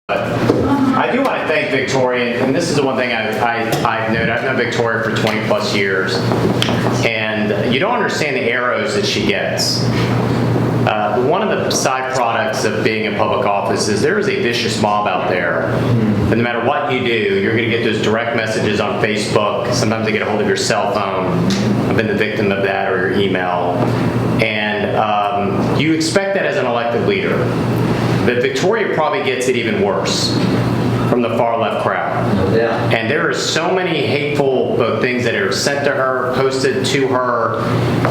I do want to thank Victoria, and this is the one thing I've noted. I've known Victoria for 20 plus years, and you don't understand the arrows that she gets. One of the side products of being in public office is there is a vicious mob out there, and no matter what you do, you're going to get those direct messages on Facebook. Sometimes they get a hold of your cell phone. I've been the victim of that, or your email. And you expect that as an elected leader. But Victoria probably gets it even worse from the far left crowd. Yeah. And there are so many hateful things that are sent to her, posted to her,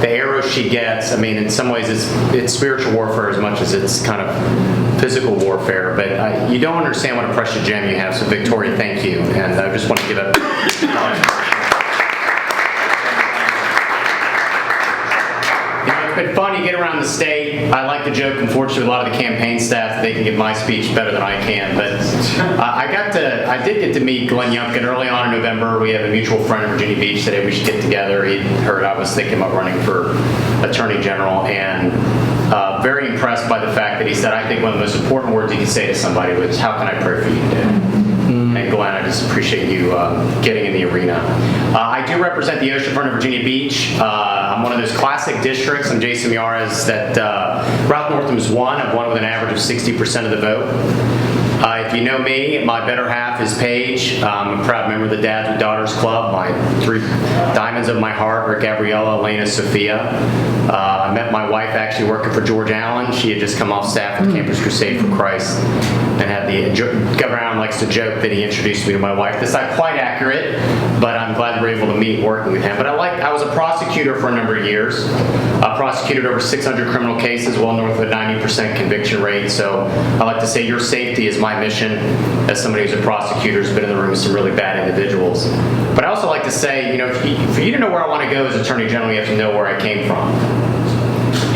the arrows she gets. I mean, in some ways it's spiritual warfare as much as it's kind of physical warfare. But you don't understand what a precious gem you have. So Victoria, thank you. And I just want to give a... It's been fun. You get around the state. I like to joke, unfortunately, a lot of the campaign staff, they can give my speech better than I can. But I did get to meet Glenn Youngkin early on in November. We have a mutual friend in Virginia Beach that we should get together. He heard I was thinking about running for Attorney General, and very impressed by the fact that he said, I think one of the most important words he could say to somebody was, how can I pray for you today? And Glenn, I just appreciate you getting in the arena. I do represent the oceanfront of Virginia Beach. I'm one of those classic districts. I'm Jason Miyares that Ralph Northam's won. I've won with an average of 60% of the vote. If you know me, my better half is Paige. I'm a proud member of the Dads with Daughters Club. My three diamonds of my heart are Gabriella, Elena, Sophia. I met my wife actually working for George Allen. She had just come off staff at Campus Crusade for Christ, and had Governor Allen likes to joke that he introduced me to my wife. That's not quite accurate, but I'm glad we were able to meet working with him. But I was a prosecutor for a number of years. I prosecuted over 600 criminal cases, well north of a 90% conviction rate. So I like to say your safety is my mission as somebody who's a prosecutor who's been in the room with some really bad individuals. But I also like to say, for you to know where I want to go as Attorney General, you have to know where I came from.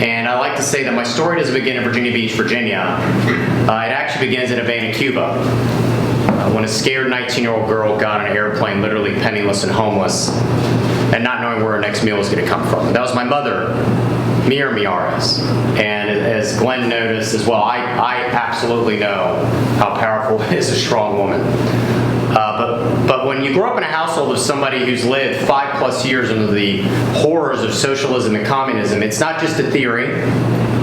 And I like to say that my story doesn't begin in Virginia Beach, Virginia. It actually begins in Havana, Cuba. When a scared 19-year-old girl got on an airplane, literally penniless and homeless, and not knowing where her next meal was going to come from. And that was my mother, Miyares. And as Glenn noticed as well, I absolutely know how powerful it is, a strong woman. But when you grow up in a household of somebody who's lived 5+ years under the horrors of socialism and communism, it's not just a theory.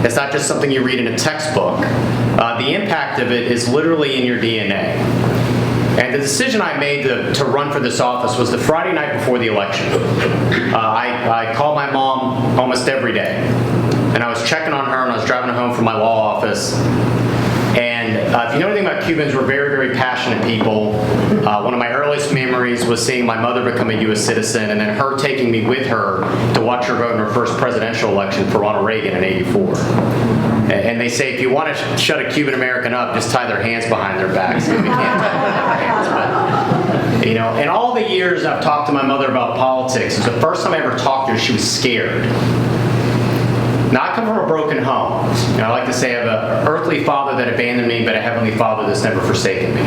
It's not just something you read in a textbook. The impact of it is literally in your DNA. And the decision I made to run for this office was the Friday night before the election. I called my mom almost every day. And I was checking on her, and I was driving home from my law office. And if you know anything about Cubans, we're very, very passionate people. One of my earliest memories was seeing my mother become a U.S. citizen, and then her taking me with her to watch her vote in her first presidential election for Ronald Reagan in '84. And they say if you want to shut a Cuban American up, just tie their hands behind their backs. We can't tie their hands, but in all the years I've talked to my mother about politics, it was the first time I ever talked to her, she was scared. Now, I come from a broken home. I like to say I have an earthly father that abandoned me, but a heavenly father that's never forsaken me.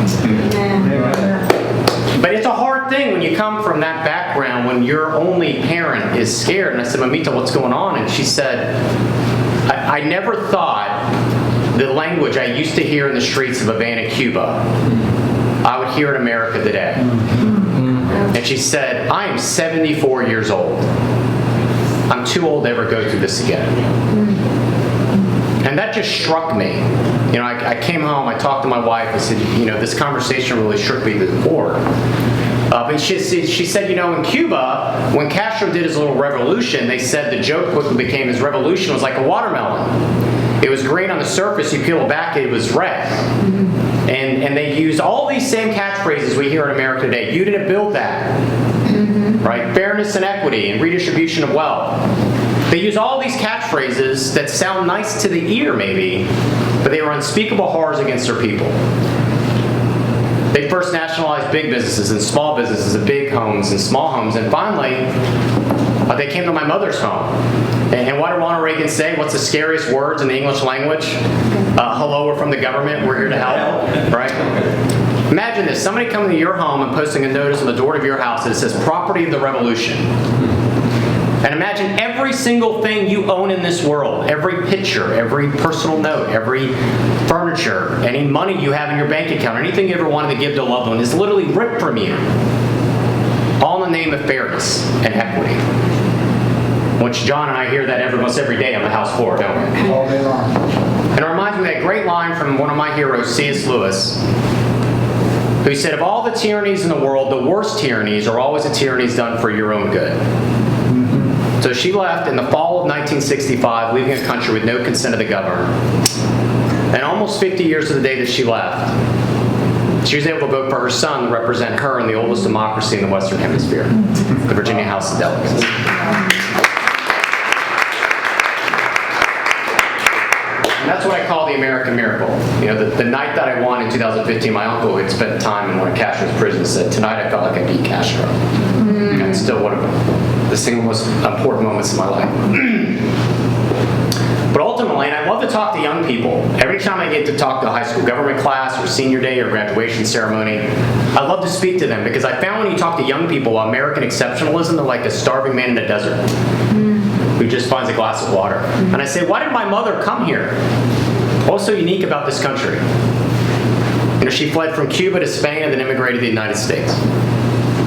But it's a hard thing when you come from that background, when your only parent is scared. And I said, Mamita, what's going on? And she said, I never thought the language I used to hear in the streets of Havana, Cuba, I would hear in America today. And she said, I am 74 years old. I'm too old to ever go through this again. And that just struck me. I came home, I talked to my wife, I said, this conversation really shook me to the core. But she said, in Cuba, when Castro did his little revolution, they said the joke quickly became his revolution was like a watermelon. It was green on the surface, you peel it back, it was red. And they used all these same catchphrases we hear in America today. You didn't build that. Right? Fairness and equity and redistribution of wealth. They use all these catchphrases that sound nice to the ear, maybe, but they were unspeakable horrors against their people. They first nationalized big businesses and small businesses and big homes and small homes, and finally, they came to my mother's home. And what did Ronald Reagan say? What's the scariest words in the English language? Hello, we're from the government. We're here to help. Right? Imagine this. Somebody coming to your home and posting a notice on the door of your house that says, Property of the Revolution. And imagine every every single thing you own in this world, every picture, every personal note, every furniture, any money you have in your bank account, anything you ever wanted to give to a loved one is literally ripped from you. All in the name of fairness and equity. Which John and I hear that almost every day on the House floor, don't we? All day long. And it reminds me of that great line from one of my heroes, C.S. Lewis, who said, of all the tyrannies in the world, the worst tyrannies are always the tyrannies done for your own good. So she left in the fall of 1965, leaving a country with no consent of the governor. And almost 50 years to the day that she left, she was able to vote for her son to represent her in the oldest democracy in the Western Hemisphere, the Virginia House of Delegates. And that's what I call the American miracle. You know, the night that I won in 2015, my uncle had spent time in one of Castro's prisons, said, tonight I felt like I beat Castro. And it's still one of the single most important moments in my life. But ultimately, and I love to talk to young people. Every time I get to talk to a high school government class or senior day or graduation ceremony, I love to speak to them because I found when you talk to young people, American exceptionalism, they're like a starving man in a desert who just finds a glass of water. And I say, why did my mother come here? What's so unique about this country? You know, she fled from Cuba to Spain and then immigrated to the United States.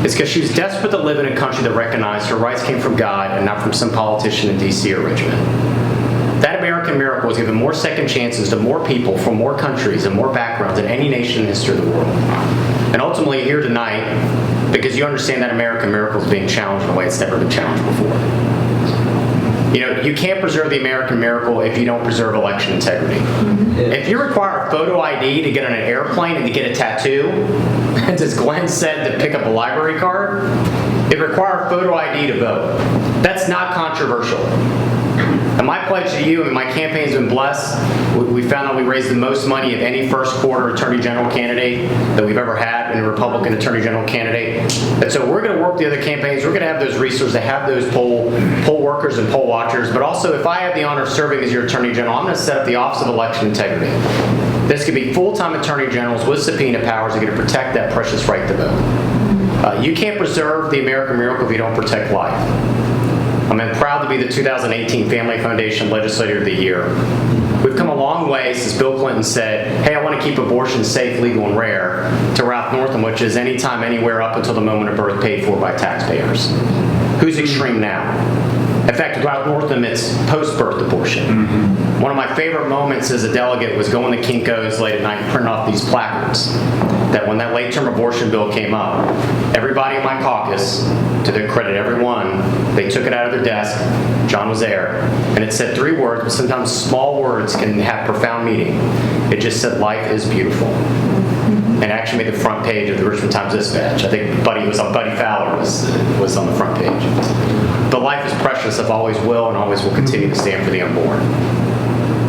It's because she was desperate to live in a country that recognized her rights came from God and not from some politician in D.C. or Richmond. That American miracle has given more second chances to more people from more countries and more backgrounds than any nation in the history of the world. And ultimately, you're here tonight because you understand that American miracle is being challenged in a way it's never been challenged before. You know, you can't preserve the American miracle if you don't preserve election integrity. If you require a photo ID to get on an airplane and to get a tattoo, and as Glenn said, to pick up a library card, it requires photo ID to vote. That's not controversial. And my pledge to you, and my campaign's been blessed, we found that we raised the most money of any first quarter Attorney General candidate that we've ever had in a Republican Attorney General candidate. And so we're going to work the other campaigns. We're going to have those resources to have those poll workers and poll watchers. But also, if I have the honor of serving as your Attorney General, I'm going to set up the Office of Election Integrity. This could be full-time Attorney Generals with subpoena powers that are going to protect that precious right to vote. You can't preserve the American miracle if you don't protect life. I'm proud to be the 2018 Family Foundation Legislator of the Year. We've come a long way since Bill Clinton said, hey, I want to keep abortion safe, legal, and rare, to Ralph Northam, which is anytime, anywhere, up until the moment of birth paid for by taxpayers. Who's extreme now? In fact, with Ralph Northam, it's post-birth abortion. One of my favorite moments as a delegate was going to Kinko's late at night and printing off these placards that when that late-term abortion bill came up, everybody in my caucus, to their credit, everyone, they took it out of their desk. John was there. And it said 3 words, but sometimes small words can have profound meaning. It just said, life is beautiful. And actually made the front page of the Richmond Times-Dispatch. I think Buddy Fowler was on the front page. But life is precious, if always will, and always will continue to stand for the unborn.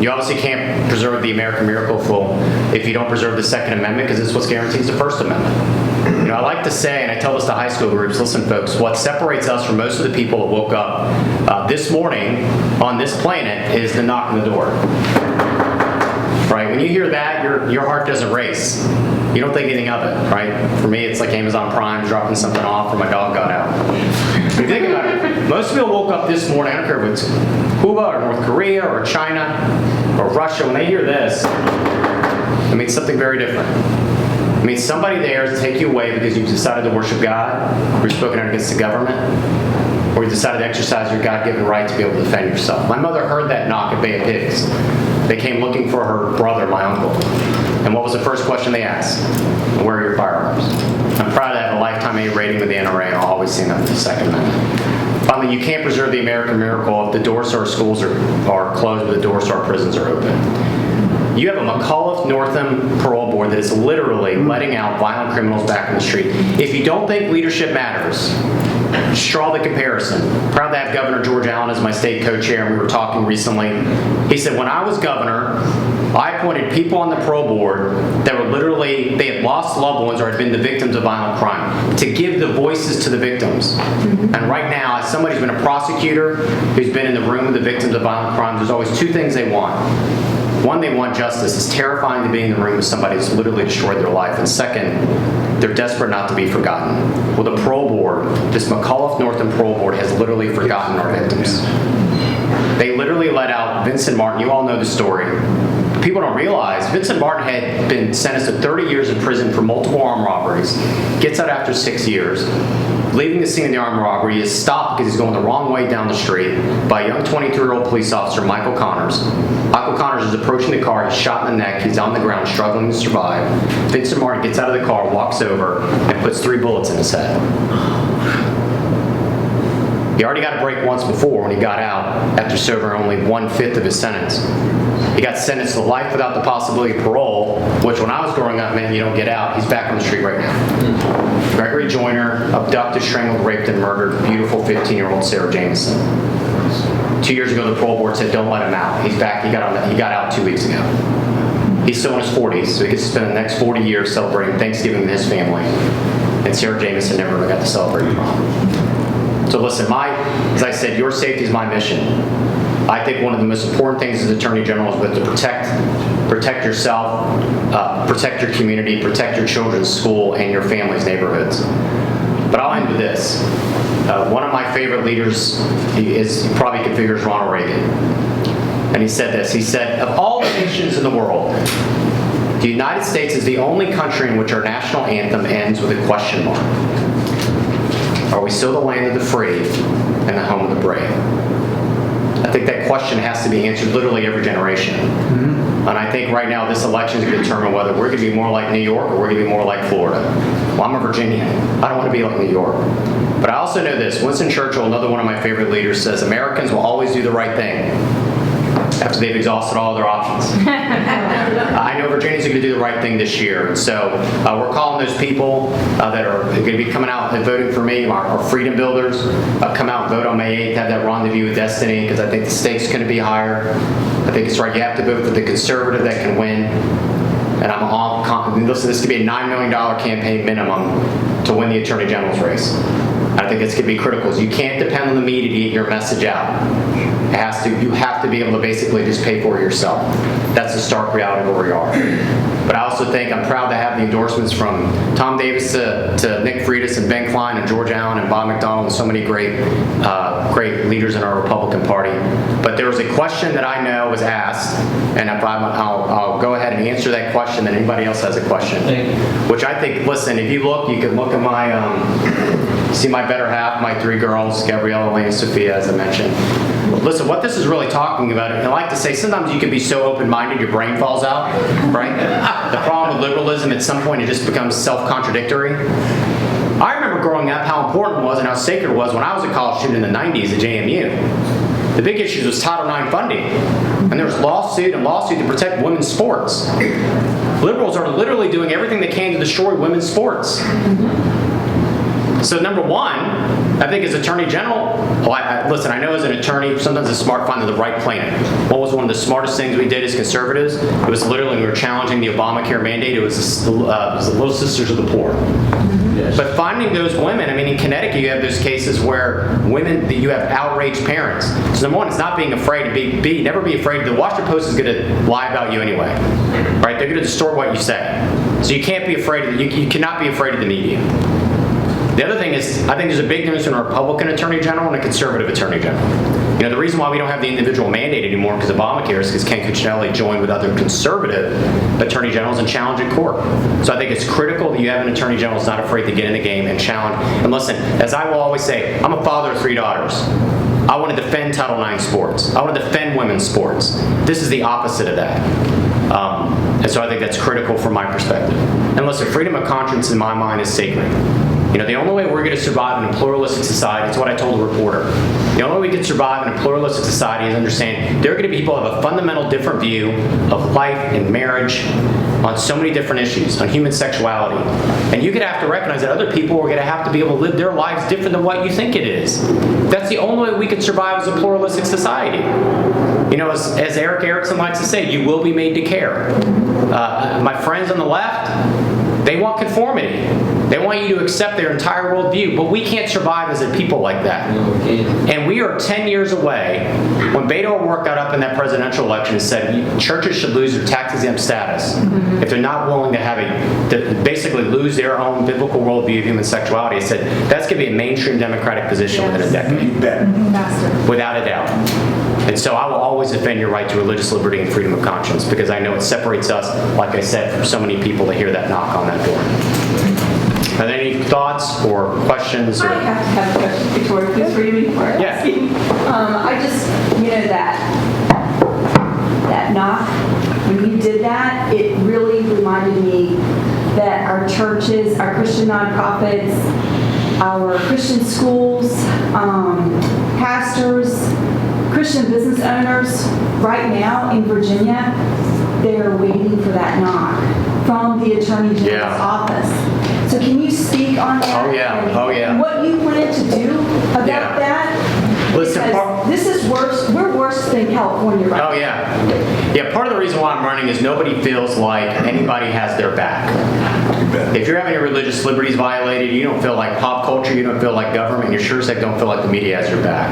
You obviously can't preserve the American miracle if you don't preserve the Second Amendment, because it's what guarantees the First Amendment. You know, I like to say, and I tell this to high school groups, listen, folks, what separates us from most of the people that woke up this morning on this planet is the knock on the door. Right? When you hear that, your heart doesn't race. You don't think anything of it, right? For me, it's like Amazon Prime dropping something off or my dog got out. If you think about it, most people woke up this morning, I don't care if it's Cuba or North Korea or China or Russia, when they hear this, it means something very different. It means somebody there is to take you away because you've decided to worship God, or you've spoken out against the government, or you decided to exercise your God-given right to be able to defend yourself. My mother heard that knock at Bay of Pigs. They came looking for her brother, my uncle. And what was the first question they asked? Where are your firearms? I'm proud to have a lifetime A rating with the NRA, and I'll always stand up for the Second Amendment. Finally, you can't preserve the American miracle if the doors to our schools are closed, but the doors to our prisons are open. You have a McAuliffe-Northam parole board that is literally letting out violent criminals back in the street. If you don't think leadership matters, just draw the comparison. Proud to have Governor George Allen as my state co-chair, and we were talking recently. He said, when I was governor, I appointed people on the parole board that were literally, they had lost loved ones or had been the victims of violent crime, to give the voices to the victims. And right now, as somebody who's been a prosecutor, who's been in the room with the victims of violent crimes, there's always 2 things they want. One, they want justice. It's terrifying to be in the room with somebody who's literally destroyed their life. And second, they're desperate not to be forgotten. Well, the parole board, this McAuliffe-Northam parole board, has literally forgotten our victims. They literally let out Vincent Martin. You all know the story. People don't realize Vincent Martin had been sentenced to 30 years in prison for multiple armed robberies, gets out after 6 years. Leaving the scene of the armed robbery, he is stopped because he's going the wrong way down the street by a young 22-year-old police officer, Michael Connors. Michael Connors is approaching the car, he's shot in the neck, he's on the ground struggling to survive. Vincent Martin gets out of the car, walks over, and puts 3 bullets in his head. He already got a break once before when he got out after serving only 1/5 of his sentence. He got sentenced to life without the possibility of parole, which when I was growing up meant you don't get out. He's back on the street right now. Gregory Joyner abducted, strangled, raped, and murdered beautiful 15-year-old Sarah Jameson. 2 years ago, the parole board said, don't let him out. He's back. He got out 2 weeks ago. He's still in his 40s, so he gets to spend the next 40 years celebrating Thanksgiving with his family. And Sarah Jameson never really got to celebrate prom. So listen, as I said, your safety is my mission. I think one of the most important things as Attorney General is to protect yourself, protect your community, protect your children's school and your family's neighborhoods. But I'll end with this. One of my favorite leaders you probably could figure is Ronald Reagan. And he said this. He said, of all the nations in the world, the United States is the only country in which our national anthem ends with a question mark. Are we still the land of the free and the home of the brave? I think that question has to be answered literally every generation. Mm-hmm. And I think right now this election is going to determine whether we're going to be more like New York or we're going to be more like Florida. Well, I'm a Virginian. I don't want to be like New York. But I also know this. Winston Churchill, another one of my favorite leaders, says Americans will always do the right thing after they've exhausted all their options. I know Virginians are going to do the right thing this year. And so we're calling those people that are going to be coming out and voting for me, our freedom builders, come out and vote on May 8th, have that rendezvous with destiny, because I think the stakes going to be higher. I think it's right. You have to vote for the conservative that can win. And I'm all confident. Listen, this could be a $9 million campaign minimum to win the Attorney General's race. I think it's going to be critical. You can't depend on the media to get your message out. You have to be able to basically just pay for it yourself. That's the stark reality of where we are. But I also think I'm proud to have the endorsements from Tom Davis to Nick Freitas and Ben Klein and George Allen and Bob McDonnell and so many great leaders in our Republican Party. But there was a question that I know was asked, and I'll go ahead and answer that question, then anybody else has a question. Which I think, listen, if you can look at my, see my better half, my 3 girls, Gabriella, Elaine, and Sophia, as I mentioned. Listen, what this is really talking about, and I like to say sometimes you can be so open-minded your brain falls out, right? The problem with liberalism, at some point it just becomes self-contradictory. I remember growing up how important it was and how sacred it was when I was a college student in the 90s at JMU. The big issue was Title IX funding. And there was lawsuit to protect women's sports. Liberals are literally doing everything they can to destroy women's sports. So number one, I think as Attorney General, listen, I know as an attorney, sometimes it's smart finding the right plaintiff. What was one of the smartest things we did as conservatives? It was literally when we were challenging the Obamacare mandate, it was the Little Sisters of the Poor. Yes. But finding those women, I mean, in Connecticut, you have those cases where you have outraged parents. So number one, it's not being afraid to be, never be afraid. The Washington Post is going to lie about you anyway, right? They're going to distort what you say. So you can't be afraid you cannot be afraid of the media. The other thing is, I think there's a big difference between a Republican Attorney General and a conservative Attorney General. You know, the reason why we don't have the individual mandate anymore because of Obamacare is because Ken Cuccinelli joined with other conservative Attorney Generals and challenge in court. So I think it's critical that you have an Attorney General who's not afraid to get in the game and challenge. And listen, as I will always say, I'm a father of 3 daughters. I want to defend Title IX sports. I want to defend women's sports. This is the opposite of that. And so I think that's critical from my perspective. And listen, freedom of conscience in my mind is sacred. You know, the only way we're going to survive in a pluralistic society, it's what I told the reporter, the only way we can survive in a pluralistic society is understand there are going to be people who have a fundamental different view of life and marriage on so many different issues, on human sexuality. And you're going to have to recognize that other people are going to have to be able to live their lives different than what you think it is. That's the only way we can survive as a pluralistic society. You know, as Eric Erickson likes to say, you will be made to care. My friends on the left, they want conformity. They want you to accept their entire worldview, but we can't survive as a people like that. And we are 10 years away. When Beto O'Rourke got up in that presidential election and said churches should lose their tax-exempt status if they're not willing to basically lose their own biblical worldview of human sexuality, I said that's going to be a mainstream Democratic position within a decade. You bet. Without a doubt. And so I will always defend your right to religious liberty and freedom of conscience, because I know it separates us, like I said, from so many people that hear that knock on that door. Are there any thoughts or questions? I have to have a question, Victoria, please forgive me for asking. I just, that knock, when you did that, it really reminded me that our churches, our Christian nonprofits, our Christian schools, pastors, Christian business owners, right now in Virginia, they're waiting for that knock from the Attorney General's office. So can you speak on that? Oh, yeah. And what you plan to do about that? Listen, because this is worse. We're worse than California right now. Oh, yeah. Yeah, part of the reason why I'm running is nobody feels like anybody has their back. If you're having your religious liberties violated, you don't feel like pop culture, you don't feel like government, you sure as heck don't feel like the media has your back.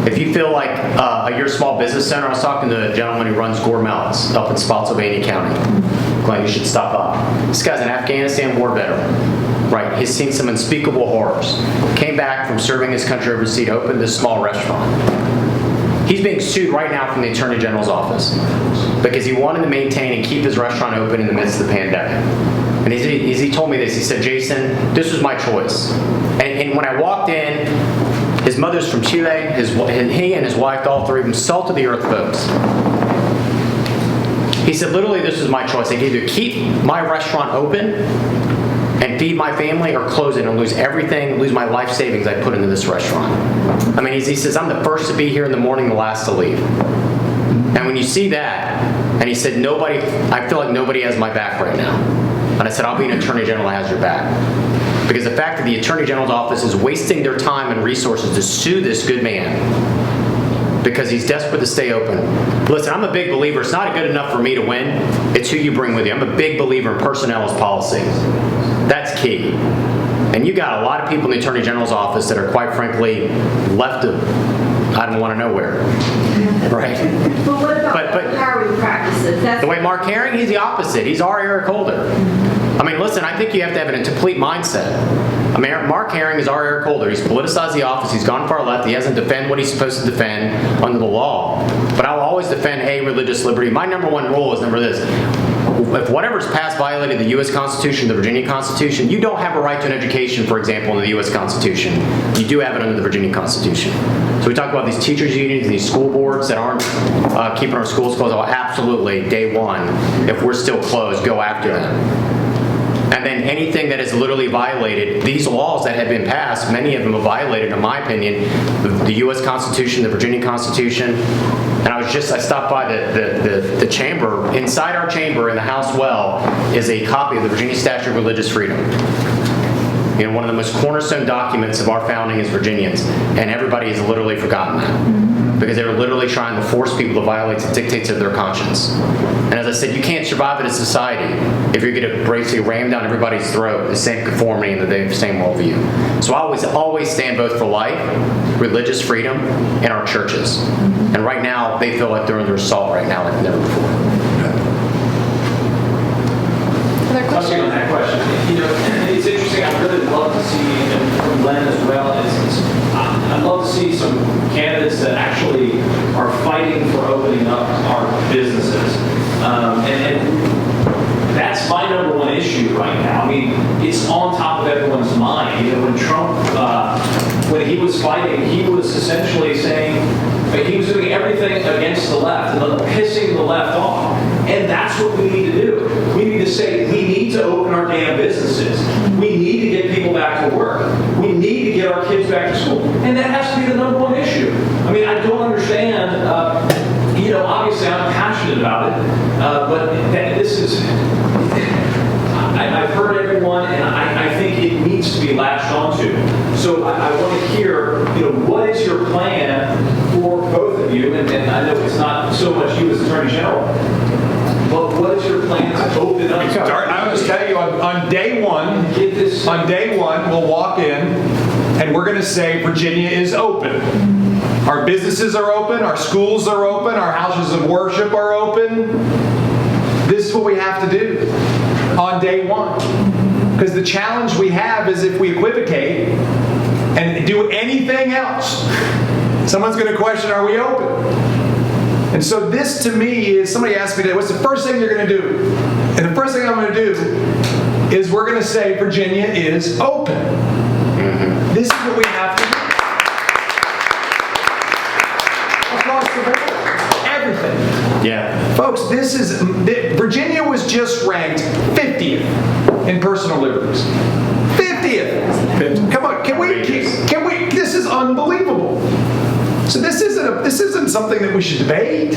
If you feel like you're a small business owner, I was talking to a gentleman who runs Gore Melons up in Spotsylvania County. Glenn, you should stop up. This guy's an Afghanistan war veteran, right? He's seen some unspeakable horrors. Came back from serving his country overseas to open this small restaurant. He's being sued right now from the Attorney General's office because he wanted to maintain and keep his restaurant open in the midst of the pandemic. And he told me this, he said, Jason, this was my choice. And when I walked in, his mother's from Chile, he and his wife, all three of them, salt of the earth folks. He said, literally, this was my choice. I could either keep my restaurant open and feed my family or close it and lose everything, lose my life savings I put into this restaurant. I mean, he says, I'm the first to be here in the morning, the last to leave. And when you see that, and he said, I feel like nobody has my back right now. And I said, I'll be an Attorney General that has your back. Because the fact that the Attorney General's office is wasting their time and resources to sue this good man because he's desperate to stay open. Listen, I'm a big believer. It's not good enough for me to win. It's who you bring with you. I'm a big believer in personnel as policy. That's key. And you got a lot of people in the Attorney General's office that are, quite frankly, left of, I don't want to know where. Right? But what about hiring practices? The way Mark Herring, he's the opposite. He's our Eric Holder. I mean, listen, I think you have to have a complete mindset. I mean, Mark Herring is our Eric Holder. He's politicized the office. He's gone far left. He hasn't defended what he's supposed to defend under the law. But I'll always defend religious liberty. My number one rule is this. If whatever's passed violated the U.S. Constitution, the Virginia Constitution, you don't have a right to an education, for example, in the U.S. Constitution. You do have it under the Virginia Constitution. So we talk about these teachers' unions and these school boards that aren't keeping our schools closed. Oh, absolutely, day one, if we're still closed, go after them. And then anything that is literally violated, these laws that have been passed, many of them have violated, in my opinion, the U.S. Constitution, the Virginia Constitution. And I stopped by the chamber. Inside our chamber in the House well is a copy of the Virginia Statute of Religious Freedom. You know, one of the most cornerstone documents of our founding as Virginians, and everybody has literally forgotten that. Because they were literally trying to force people to violate the dictates of their conscience. And as I said, you can't survive in a society if you're going to basically ram down everybody's throat the same conformity and the same worldview. So I always stand both for life, religious freedom, and our churches. And right now, they feel like they're under assault right now like never before. Touching on that question, it's interesting. I'd really love to see, and from Glenn as well, I'd love to see some candidates that actually are fighting for opening up our businesses. And that's my number one issue right now. I mean, it's on top of everyone's mind. When Trump, when he was fighting, he was essentially saying, he was doing everything against the left and pissing the left off. And that's what we need to do. We need to say, we need to open our damn businesses. We need to get people back to work. We need to get our kids back to school. And that has to be the number one issue. I mean, I don't understand, obviously I'm passionate about it, but this is, I've heard everyone, and I think it needs to be latched onto. So I want to hear, what is your plan for both of you? And I know it's not so much you as Attorney General, but what is your plan to open up? I was tell you on day one, we'll walk in and we're going to say Virginia is open. Our businesses are open, our schools are open, our houses of worship are open. This is what we have to do on day one. Because the challenge we have is if we equivocate and do anything else, Someone's going to question, are we open? And so this to me is, somebody asked me today, what's the first thing you're going to do? And the first thing I'm going to do is we're going to say Virginia is open. This is what we have to do. Across the board. Everything. Yeah. Folks, Virginia was just ranked 50th in personal liberties. 50th. Come on, can we, this is unbelievable. So this isn't something that we should debate.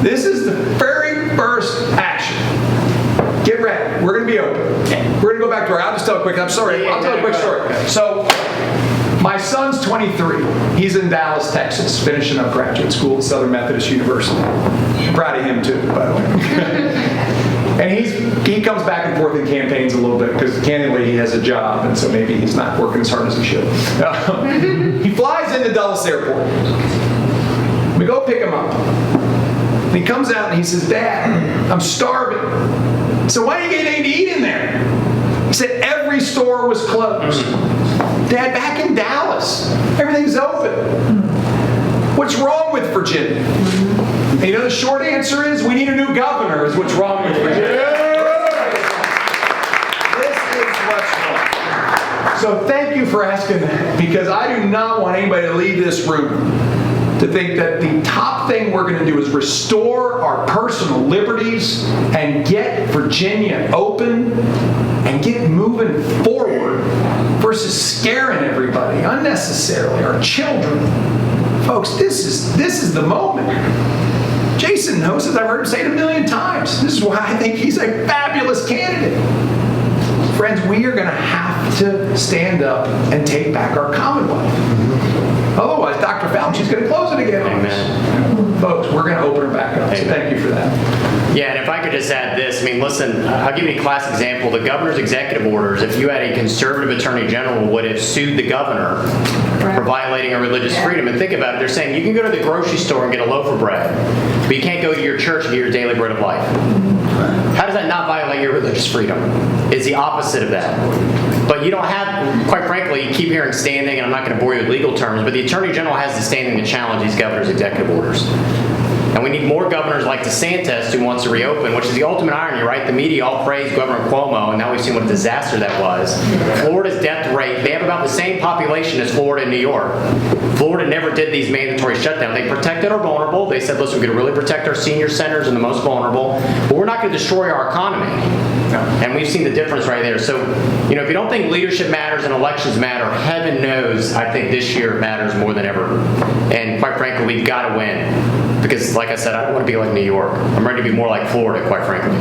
This is the very first action. Get ready. We're going to be open. We're going to go back to I'll just tell a quick, I'm sorry, I'll tell a quick story. So, my son's 23. He's in Dallas, Texas, finishing up graduate school at Southern Methodist University. I'm proud of him too, by the way. And he comes back and forth in campaigns a little bit because candidly he has a job, and so maybe he's not working as hard as he should. He flies into Dulles Airport. We go pick him up. And he comes out and he says, "Dad, I'm starving." So why didn't you get anything to eat in there? He said every store was closed. Dad, back in Dallas, everything's open. What's wrong with Virginia? And you know the short answer is we need a new governor is what's wrong with Virginia. This is what's wrong. So thank you for asking that, because I do not want anybody to leave this room to think that the top thing we're going to do is restore our personal liberties and get Virginia open and get moving forward versus scaring everybody unnecessarily, our children. Folks, this is the moment. Jason knows this. I've heard him say it a million times. This is why I think he's a fabulous candidate. Friends, we are going to have to stand up and take back our Commonwealth. Otherwise, Dr. Fauci's going to close it again on us. Folks, we're going to open her back up. So thank you for that. Yeah, and if I could just add this, I mean, listen, I'll give you a class example. The governor's executive orders, if you had a conservative attorney general, would have sued the governor for violating a religious freedom. And think about it. They're saying you can go to the grocery store and get a loaf of bread, but you can't go to your church and get your daily bread of life. How does that not violate your religious freedom? It's the opposite of that. But you don't have, quite frankly, you keep hearing standing, and I'm not going to bore you with legal terms, but the Attorney General has the standing to challenge these governor's executive orders. And we need more governors like DeSantis who wants to reopen, which is the ultimate irony, right? The media all praised Governor Cuomo, and now we've seen what a disaster that was. Florida's death rate, they have about the same population as Florida and New York. Florida never did these mandatory shutdowns. They protected our vulnerable. They said, listen, we're going to really protect our senior centers and the most vulnerable, but we're not going to destroy our economy. And we've seen the difference right there. So, if you don't think leadership matters and elections matter, heaven knows I think this year matters more than ever. And quite frankly, we've got to win. Because, like I said, I don't want to be like New York. I'm ready to be more like Florida, quite frankly.